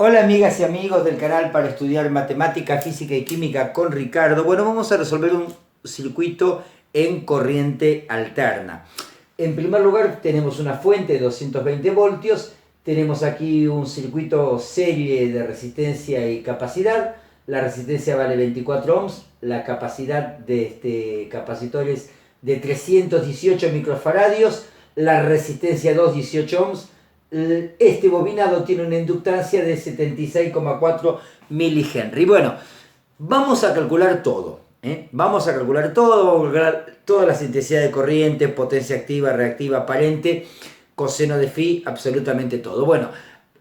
Hola amigas y amigos del canal para estudiar matemática, física y química con Ricardo. Bueno, vamos a resolver un circuito en corriente alterna. En primer lugar tenemos una fuente de 220 voltios, tenemos aquí un circuito serie de resistencia y capacidad. La resistencia vale 24 ohms, la capacidad de este capacitor es de 318 microfaradios, la resistencia 18 ohms. Este bobinado tiene una inductancia de 76,4 milihenry. Bueno, vamos a calcular todo. Vamos a calcular todo, vamos a calcular todas las intensidades de corriente, potencia activa, reactiva, aparente, coseno de phi, absolutamente todo. Bueno,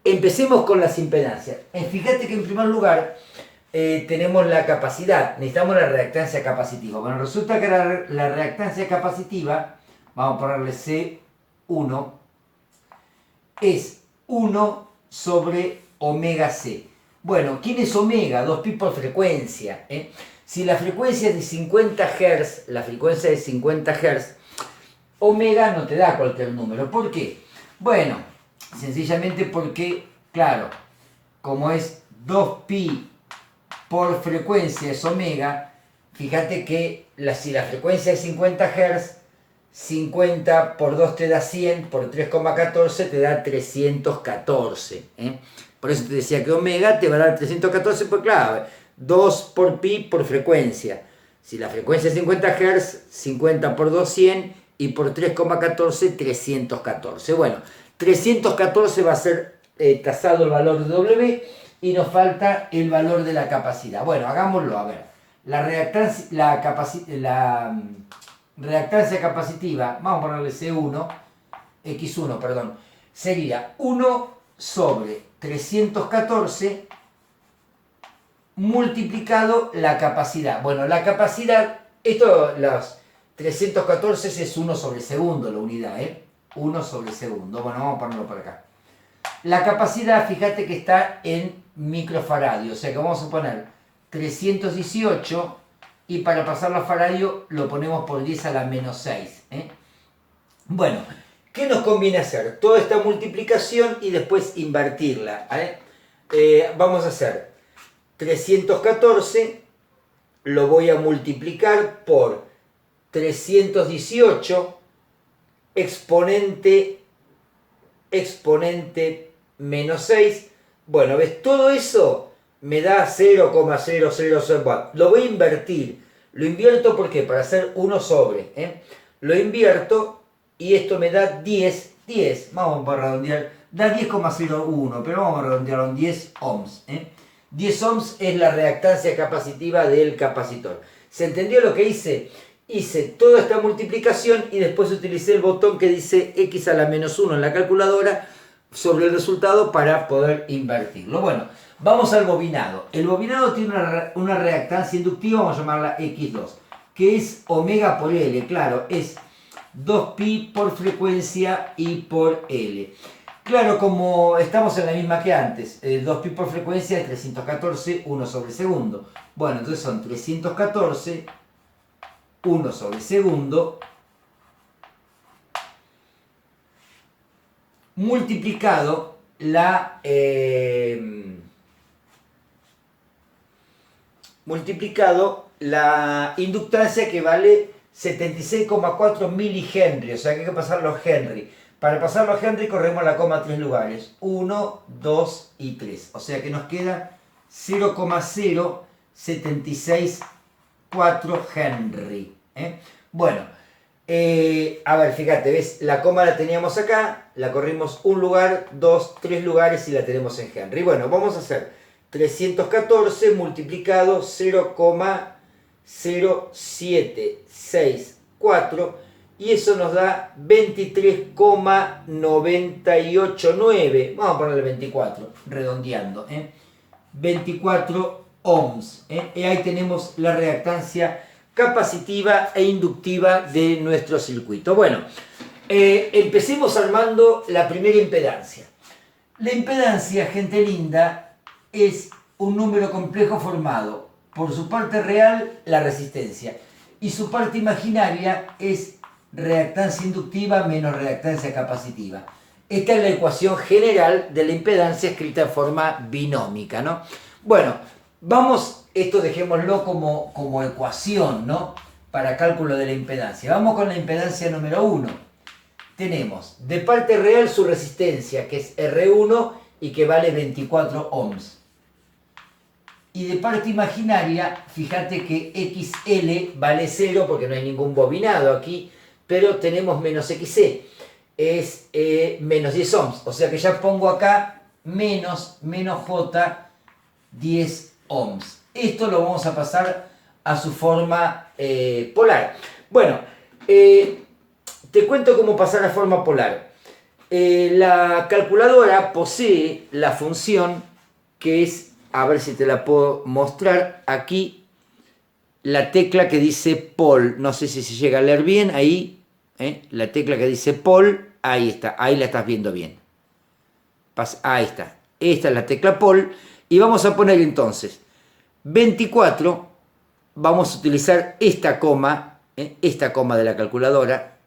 empecemos con las impedancias. Fíjate que en primer lugar tenemos la capacidad, necesitamos la reactancia capacitiva. Bueno, resulta que la reactancia capacitiva, vamos a ponerle C1, es 1 sobre omega C. Bueno, ¿quién es omega? 2pi por frecuencia. Si la frecuencia es de 50 Hz, omega no te da cualquier número. ¿Por qué? Bueno, sencillamente porque, claro, como es 2pi por frecuencia es omega, fíjate que si la frecuencia es 50 Hz, 50 por 2 te da 100, por 3,14 te da 314. Por eso te decía que omega te va a dar 314, pues claro, 2 por pi por frecuencia. Si la frecuencia es 50 Hz, 50 por 2, 100, y por 3,14, 314. Bueno, 314 va a ser tasado el valor de W, y nos falta el valor de la capacidad. Bueno, hagámoslo, a ver. La reactancia capacitiva, vamos a ponerle C1, X1, perdón, sería 1 sobre 314 multiplicado la capacidad. Bueno, la capacidad, los 314 es 1 sobre segundo la unidad, 1 sobre segundo. Bueno, vamos a ponerlo por acá. La capacidad, fíjate que está en microfaradios, o sea que vamos a poner 318 y para pasarlo a faradio lo ponemos por 10 a la menos 6. Bueno, ¿qué nos conviene hacer? Toda esta multiplicación y después invertirla. Vamos a hacer 314, lo voy a multiplicar por 318 exponente menos 6. Bueno, ¿ves? Todo eso me da 0,000. Bueno, lo voy a invertir. Lo invierto, ¿por qué? Para hacer 1 sobre. Lo invierto y esto me da 10. Vamos a redondear. Da 10,01, pero vamos a redondearlo en 10 ohms. 10 ohms es la reactancia capacitiva del capacitor. ¿Se entendió lo que hice? Hice toda esta multiplicación y después utilicé el botón que dice x a la menos 1 en la calculadora sobre el resultado para poder invertirlo. Bueno, vamos al bobinado. El bobinado tiene una reactancia inductiva, vamos a llamarla X2, que es omega por L, claro, es 2pi por frecuencia y por L. Claro, como estamos en la misma que antes, 2pi por frecuencia es 314, 1 sobre segundo. Bueno, entonces son 314, 1 sobre segundo, multiplicado la inductancia, que vale 76,4 milihenry, o sea que hay que pasarlo a Henry. Para pasarlo a Henry corremos la coma 3 lugares, 1, 2 y 3, o sea que nos queda 0,0764 Henry. Bueno, a ver, fíjate, ¿ves? La coma la teníamos acá, la corrimos un lugar, 2, 3 lugares y la tenemos en Henry. Bueno, vamos a hacer 314 multiplicado 0,0764 y eso nos da 23,989. Vamos a ponerle 24, redondeando. 24 ohms. Y ahí tenemos la reactancia capacitiva e inductiva de nuestro circuito. Bueno, empecemos armando la primera impedancia. La impedancia, gente linda, es un número complejo formado por su parte real, la resistencia, y su parte imaginaria es reactancia inductiva menos reactancia capacitiva. Esta es la ecuación general de la impedancia escrita en forma binómica, ¿no? Bueno, vamos, esto dejémoslo como ecuación, ¿no? Para cálculo de la impedancia. Vamos con la impedancia número 1. Tenemos de parte real su resistencia, que es R1 y que vale 24 ohms. Y de parte imaginaria, fíjate que XL vale 0 porque no hay ningún bobinado aquí, pero tenemos menos XC, es menos 10 ohms. O sea que ya pongo acá menos J 10 ohms. Esto lo vamos a pasar a su forma polar. Bueno, te cuento cómo pasar a forma polar. La calculadora posee la función que es, a ver si te la puedo mostrar, aquí la tecla que dice pol, no sé si se llega a leer bien, ahí, la tecla que dice pol, ahí está, ahí la estás viendo bien. Ahí está, esta es la tecla pol, y vamos a poner entonces 24, vamos a utilizar esta coma de la calculadora,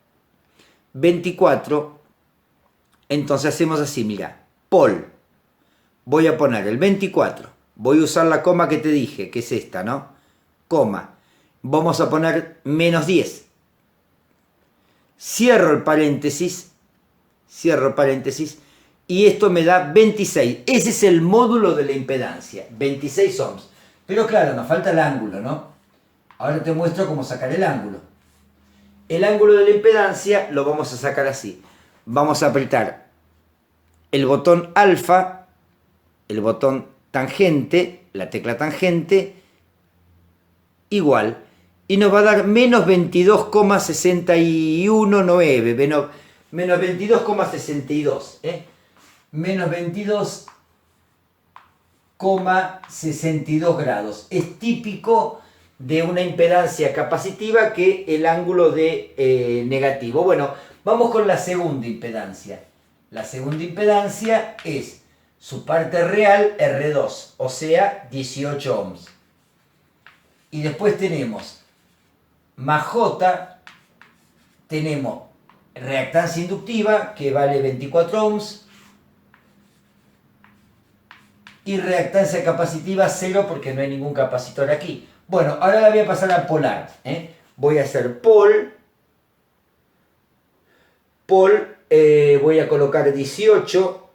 24, entonces hacemos así, mira, pol, voy a poner el 24, voy a usar la coma que te dije, que es esta, ¿no? Coma, vamos a poner menos 10, cierro el paréntesis, y esto me da 26, ese es el módulo de la impedancia, 26 ohms, pero claro, nos falta el ángulo, ¿no? Ahora te muestro cómo sacar el ángulo. El ángulo de la impedancia lo vamos a sacar así, vamos a apretar el botón alfa, el botón tangente, la tecla tangente, igual, y nos va a dar menos 22,619, menos 22,62, menos 22,62 grados. Es típico de una impedancia capacitiva que el ángulo de negativo. Bueno, vamos con la segunda impedancia. La segunda impedancia es su parte real R2, o sea, 18 ohms. Y después tenemos más J, tenemos reactancia inductiva, que vale 24 ohms, y reactancia capacitiva 0, porque no hay ningún capacitor aquí. Bueno, ahora la voy a pasar a polar. Voy a hacer pol, voy a colocar 18,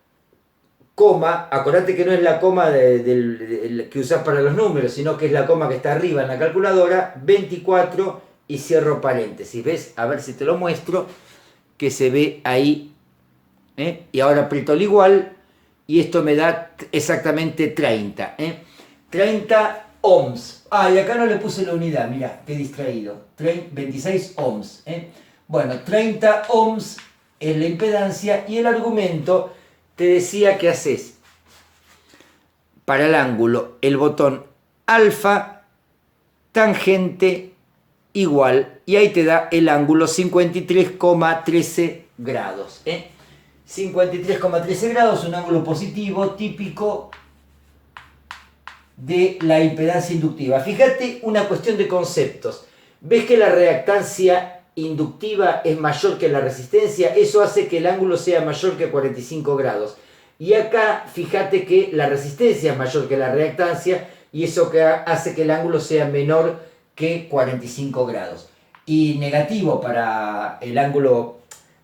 coma, acordate que no es la coma que usás para los números, sino que es la coma que está arriba en la calculadora, 24 y cierro paréntesis, ¿ves? A ver si te lo muestro, que se ve ahí, y ahora aprieto el igual, y esto me da exactamente 30, 30 ohms. Ah, y acá no le puse la unidad, mira, qué distraído, 26 ohms, Bueno, 30 ohms es la impedancia, y el argumento te decía que haces para el ángulo el botón alfa, tangente, igual, y ahí te da el ángulo 53,13 grados. 53,13 grados, un ángulo positivo típico de la impedancia inductiva. Fíjate una cuestión de conceptos. ¿Ves que la reactancia inductiva es mayor que la resistencia? Eso hace que el ángulo sea mayor que 45 grados. Y acá, fíjate que la resistencia es mayor que la reactancia, y eso que hace que el ángulo sea menor que 45 grados. Y negativo para el ángulo,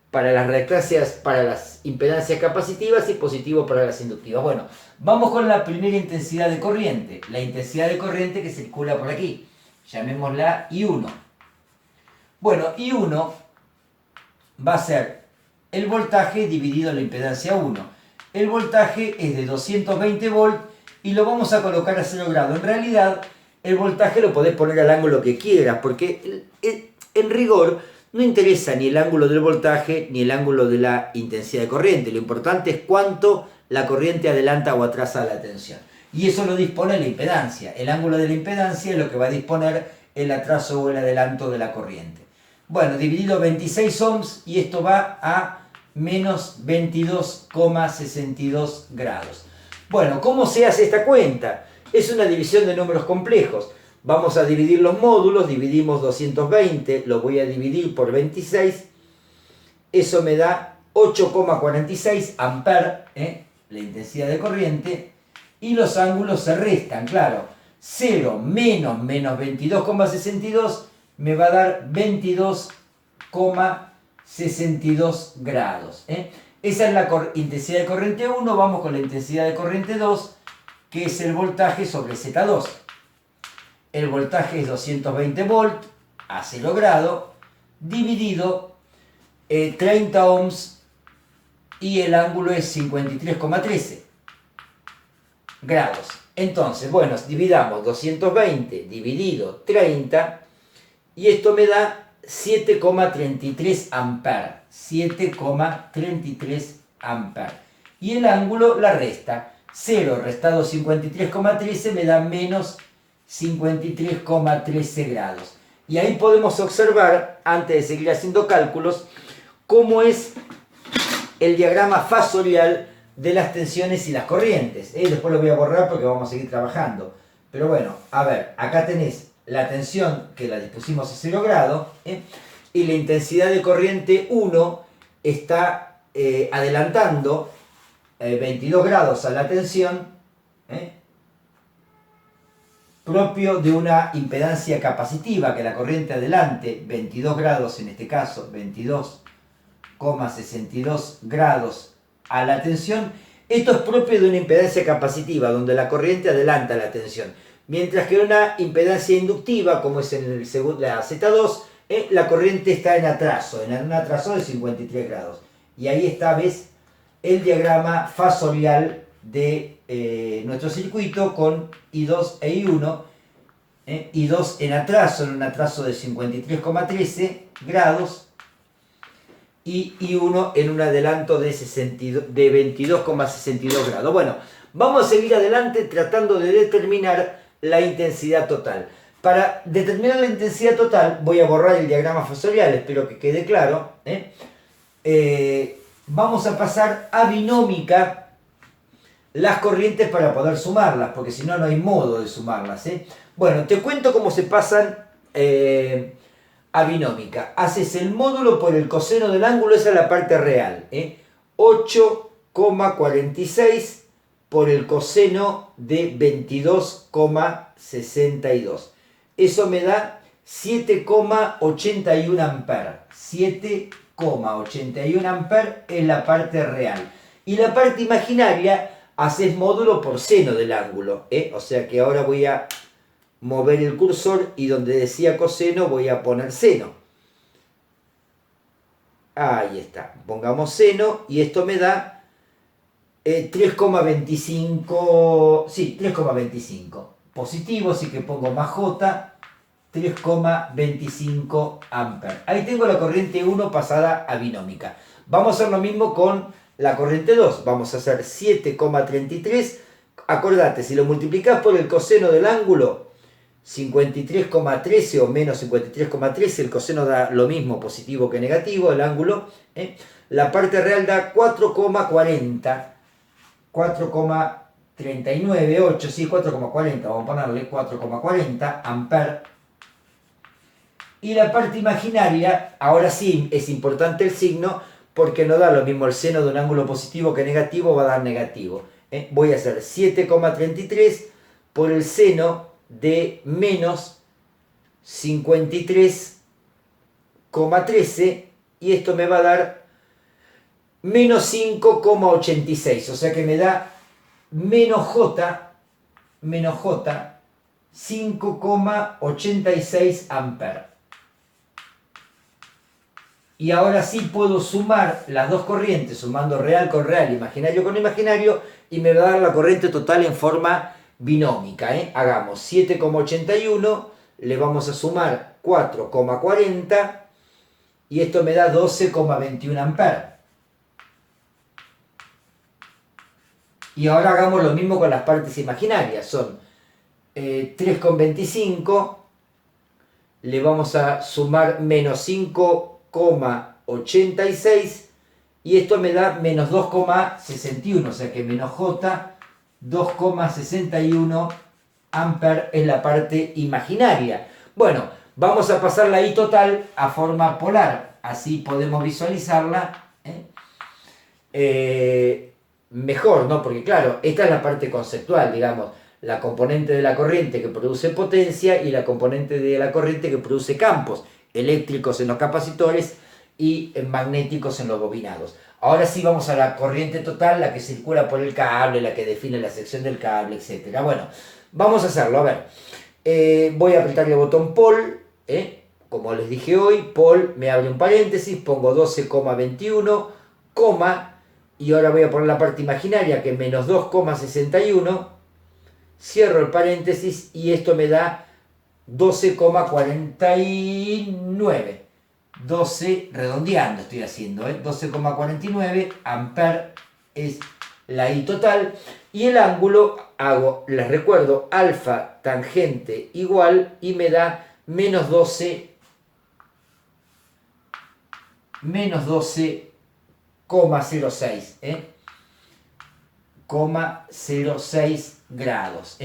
para las reactancias, para las impedancias capacitivas, y positivo para las inductivas. Bueno, vamos con la primera intensidad de corriente. La intensidad de corriente que circula por aquí. Llamémosla I1. Bueno, I1 va a ser el voltaje dividido la impedancia 1. El voltaje es de 220 volt y lo vamos a colocar a 0 grados. En realidad, el voltaje lo podés poner al ángulo que quieras, porque en rigor no interesa ni el ángulo del voltaje ni el ángulo de la intensidad de corriente. Lo importante es cuánto la corriente adelanta o atrasa la tensión. Y eso lo dispone la impedancia. El ángulo de la impedancia es lo que va a disponer el atraso o el adelanto de la corriente. Bueno, dividido 26 ohms, y esto va a menos 22,62 grados. Bueno, ¿cómo se hace esta cuenta? Es una división de números complejos. Vamos a dividir los módulos, dividimos 220, lo voy a dividir por 26. Eso me da 8,46 amperes, la intensidad de corriente, y los ángulos se restan, claro. 0 menos 22,62 me va a dar 22,62 grados. Esa es la intensidad de corriente 1, vamos con la intensidad de corriente 2, que es el voltaje sobre Z2. El voltaje es 220 volts a 0 grados, dividido 30 ohms, y el ángulo es 53,13 grados. Entonces, bueno, dividamos 220 dividido 30, y esto me da 7,33 amperes. 7,33 amperes. Y el ángulo la resta. 0 restado 53,13 me da menos 53,13 grados. Y ahí podemos observar, antes de seguir haciendo cálculos, cómo es el diagrama fasorial de las tensiones y las corrientes. Después lo voy a borrar porque vamos a seguir trabajando. Pero bueno, a ver, acá tenés la tensión que la dispusimos a 0 grados, y la intensidad de corriente 1 está adelantando 22 grados a la tensión, propio de una impedancia capacitiva, que la corriente adelante 22 grados, en este caso 22,62 grados a la tensión. Esto es propio de una impedancia capacitiva, donde la corriente adelanta la tensión. Mientras que una impedancia inductiva, como es en la Z2, la corriente está en un atraso de 53 grados. Y ahí está, ves, el diagrama fasorial de nuestro circuito con I2 e I1. I2 en un atraso de 53,13 grados, y I1 en un adelanto de 22,62 grados. Bueno, vamos a seguir adelante tratando de determinar la intensidad total. Para determinar la intensidad total, voy a borrar el diagrama fasorial, espero que quede claro. Vamos a pasar a binómica las corrientes para poder sumarlas, porque si no, no hay modo de sumarlas. Bueno, te cuento cómo se pasan a binómica. Haces el módulo por el coseno del ángulo, esa es la parte real. 8,46 por el coseno de 22,62. Eso me da 7,81 amperes. 7,81 amperes es la parte real. Y la parte imaginaria, haces módulo por seno del ángulo. O sea que ahora voy a mover el cursor y donde decía coseno voy a poner seno. Ahí está. Pongamos seno y esto me da 3,25. Sí, 3,25. Positivo, así que pongo más J, 3,25 amperes. Ahí tengo la corriente 1 pasada a binómica. Vamos a hacer lo mismo con la corriente 2. Vamos a hacer 7,33. Acordate, si lo multiplicás por el coseno del ángulo, 53,13 o menos 53,13, el coseno da lo mismo, positivo que negativo, el ángulo. La parte real da 4,40. 4,398, sí, 4,40, vamos a ponerle 4,40 amperes. Y la parte imaginaria, ahora sí es importante el signo, porque no da lo mismo el seno de un ángulo positivo que negativo, va a dar negativo. Voy a hacer 7,33 por el seno de menos 53,13, y esto me va a dar menos 5,86, o sea que me da menos J 5,86 amperes. Y ahora sí puedo sumar las dos corrientes, sumando real con real, imaginario con imaginario, y me va a dar la corriente total en forma binómica. Hagamos 7,81, le vamos a sumar 4,40, y esto me da 12,21 amperes. Y ahora hagamos lo mismo con las partes imaginarias. Son 3,25, le vamos a sumar menos 5,86, y esto me da menos 2,61, o sea que menos J 2,61 amperes es la parte imaginaria. Bueno, vamos a pasar la I total a forma polar, así podemos visualizarla. mejor, ¿no? Porque claro, esta es la parte conceptual, digamos, la componente de la corriente que produce potencia y la componente de la corriente que produce campos eléctricos en los capacitores y magnéticos en los bobinados. Ahora sí vamos a la corriente total, la que circula por el cable, la que define la sección del cable, etc. Bueno, vamos a hacerlo, a ver. Voy a apretar el botón Pol, como les dije hoy, Pol me abre un paréntesis, pongo 12,21, coma, y ahora voy a poner la parte imaginaria que es menos 2,61, cierro el paréntesis y esto me da 12,49. 12, redondeando estoy haciendo, 12,49 amper es la I total. Y el ángulo hago, les recuerdo, alfa tangente igual y me da menos 12,06, 0,06 grados.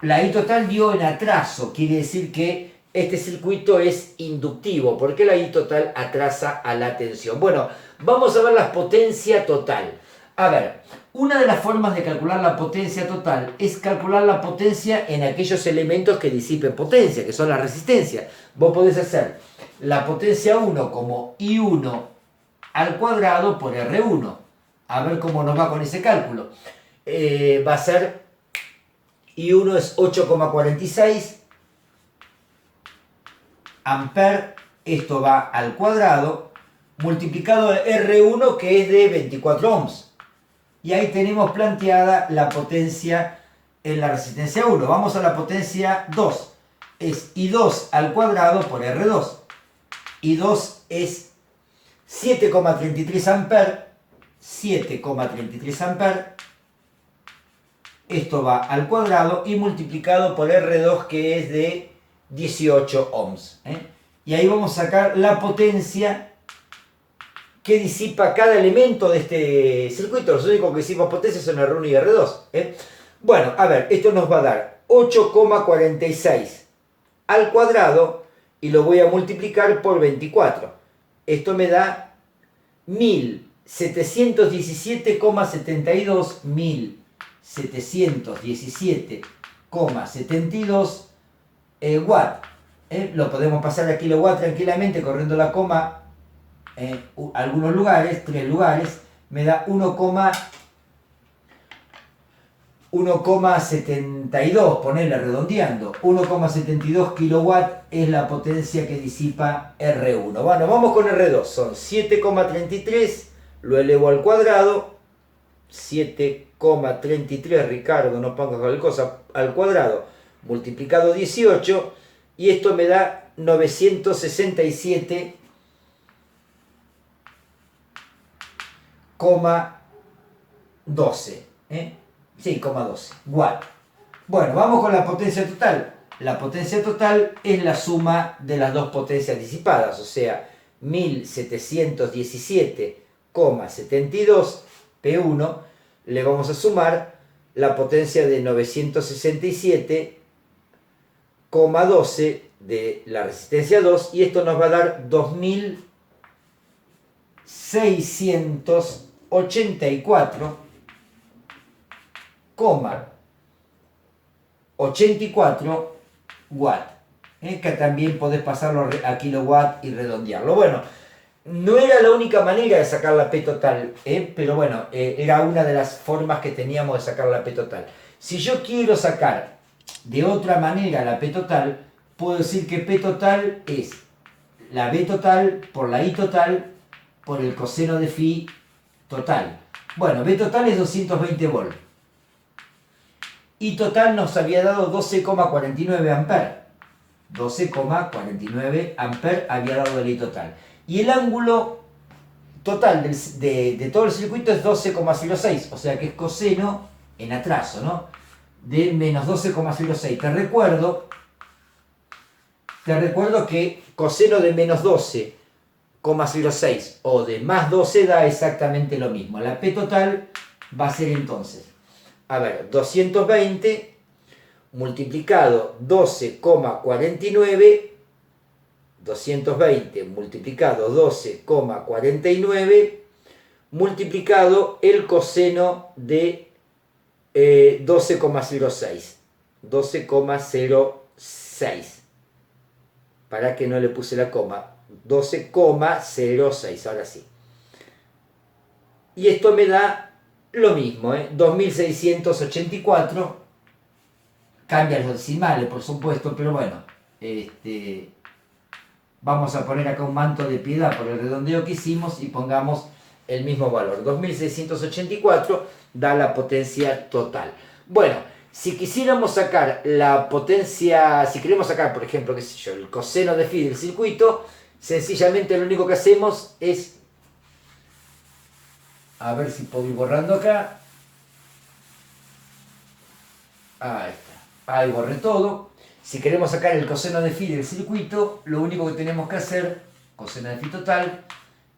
La I total dio en atraso, quiere decir que este circuito es inductivo. ¿Por qué la I total atrasa a la tensión? Bueno, vamos a ver la potencia total. A ver, una de las formas de calcular la potencia total es calcular la potencia en aquellos elementos que disipen potencia, que son la resistencia. Vos podés hacer la potencia 1 como I1 al cuadrado por R1. A ver cómo nos va con ese cálculo. Va a ser I1 es 8,46 amper, esto va al cuadrado, multiplicado R1 que es de 24 ohms. Y ahí tenemos planteada la potencia en la resistencia 1. Vamos a la potencia 2. Es I2 al cuadrado por R2. I2 es 7,33 amper. 7,33 amper. Esto va al cuadrado y multiplicado por R2 que es de 18 ohms. Y ahí vamos a sacar la potencia que disipa cada elemento de este circuito. Los únicos que disipan potencia son R1 y R2. Bueno, a ver, esto nos va a dar 8,46 al cuadrado y lo voy a multiplicar por 24. Esto me da 1717,72, 1717,72 watt. Lo podemos pasar a kilowatt tranquilamente corriendo la coma algunos lugares, 3 lugares, me da 1,72, ponerle redondeando, 1,72 kilowatt es la potencia que disipa R1. Bueno, vamos con R2, son 7,33, lo elevo al cuadrado, 7,33, Ricardo, no pongas cualquier cosa, al cuadrado, multiplicado 18, y esto me da 967,12. Sí, 12 watt. Bueno, vamos con la potencia total. La potencia total es la suma de las dos potencias disipadas, o sea, 1717,72 P1, le vamos a sumar la potencia de 967,12 de la resistencia 2 y esto nos va a dar 2684,84 watt, que también podés pasarlo a kilowatt y redondearlo. Bueno, no era la única manera de sacar la P total, pero bueno, era una de las formas que teníamos de sacar la P total. Si yo quiero sacar de otra manera la P total, puedo decir que P total es la B total por la I total por el coseno de phi total. Bueno, B total es 220 volts. I total nos había dado 12,49 amper. 12,49 amper había dado el I total. Y el ángulo total de todo el circuito es 12,06, o sea que es coseno en atraso, ¿no? De menos 12,06. Te recuerdo que coseno de menos 12,06 o de más 12 da exactamente lo mismo. La P total va a ser entonces, a ver, 220 multiplicado 12,49, 220 multiplicado 12,49 multiplicado el coseno de 12,06. 12,06. Para que no le puse la coma. 12,06, ahora sí. Y esto me da lo mismo, 2684. Cambian los decimales, por supuesto, pero bueno, vamos a poner acá un manto de piedad por el redondeo que hicimos y pongamos el mismo valor. 2684 da la potencia total. Bueno, si quisiéramos sacar la potencia, si queremos sacar, por ejemplo, qué sé yo, el coseno de phi del circuito, sencillamente lo único que hacemos es, a ver si puedo ir borrando acá. Ahí está. Ahí borré todo. Si queremos sacar el coseno de phi del circuito, lo único que tenemos que hacer, coseno de phi total,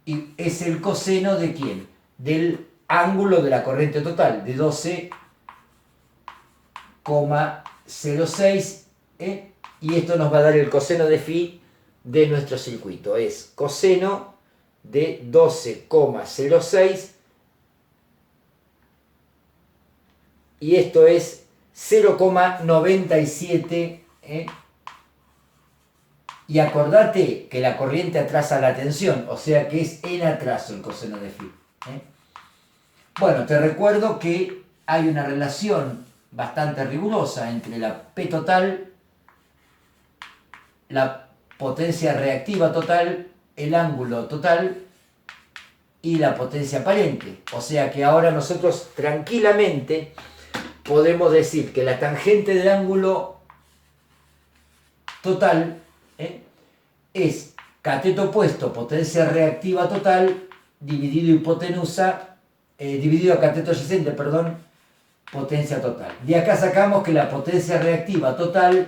y es el coseno de ¿quién? Del ángulo de la corriente total, de 12,06, y esto nos va a dar el coseno de phi de nuestro circuito. Es coseno de 12,06, y esto es 0,97, y acordate que la corriente atrasa la tensión, o sea que es en atraso el coseno de phi. Bueno, te recuerdo que hay una relación bastante rigurosa entre la P total, la potencia reactiva total, el ángulo total y la potencia aparente. O sea que ahora nosotros tranquilamente podemos decir que la tangente del ángulo total es cateto opuesto, potencia reactiva total, dividido hipotenusa, dividido a cateto adyacente, perdón, potencia total. De acá sacamos que la potencia reactiva total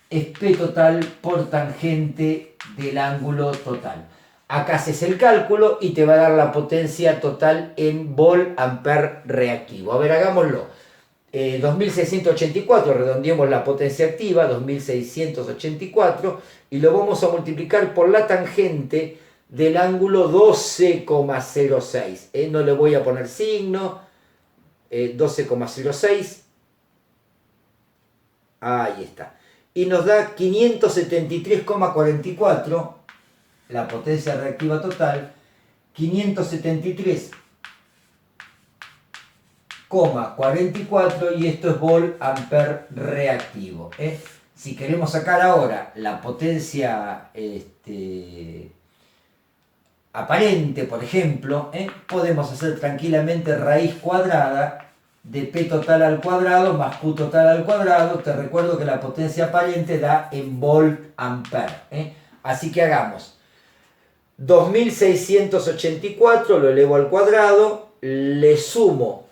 es P total por tangente del ángulo total. Acá haces el cálculo y te va a dar la potencia total en volt-ampere reactivo. A ver, hagámoslo. 2684, redondeemos la potencia activa, 2684, y lo vamos a multiplicar por la tangente del ángulo 12,06. No le voy a poner signo, 12,06, ahí está. Y nos da 573,44, la potencia reactiva total, 573,44, y esto es volt-ampere reactivo. Si queremos sacar ahora la potencia aparente, por ejemplo, podemos hacer tranquilamente raíz cuadrada de P total al cuadrado más Q total al cuadrado. Te recuerdo que la potencia aparente da en volt-ampere. Así que hagamos 2684, lo elevo al cuadrado, le sumo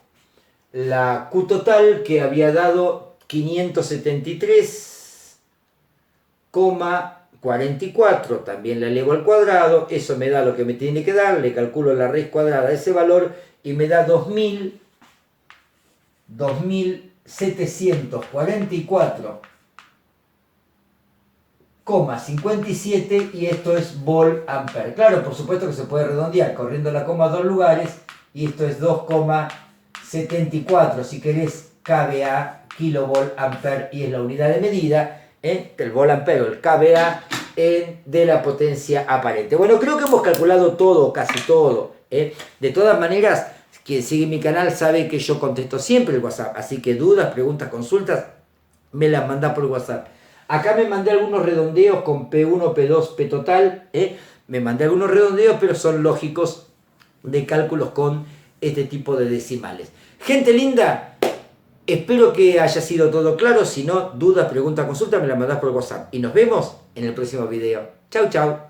la Q total que había dado 573,44, también la elevo al cuadrado, eso me da lo que me tiene que dar, le calculo la raíz cuadrada de ese valor y me da 2744,57, y esto es volt-ampere. Claro, por supuesto que se puede redondear corriendo la coma a dos lugares, y esto es 2,74, si querés, kVA, kilovolt-ampere, y es la unidad de medida, el volt-ampere, el kVA, de la potencia aparente. Bueno, creo que hemos calculado todo, casi todo. De todas maneras, quien sigue mi canal sabe que yo contesto siempre el WhatsApp, así que dudas, preguntas, consultas, me las manda por WhatsApp. Acá me mandé algunos redondeos con P1, P2, P total, me mandé algunos redondeos, pero son lógicos de cálculos con este tipo de decimales. Gente linda, espero que haya sido todo claro. Si no, dudas, preguntas, consultas, me las mandás por WhatsApp. Y nos vemos en el próximo video. Chau, chau.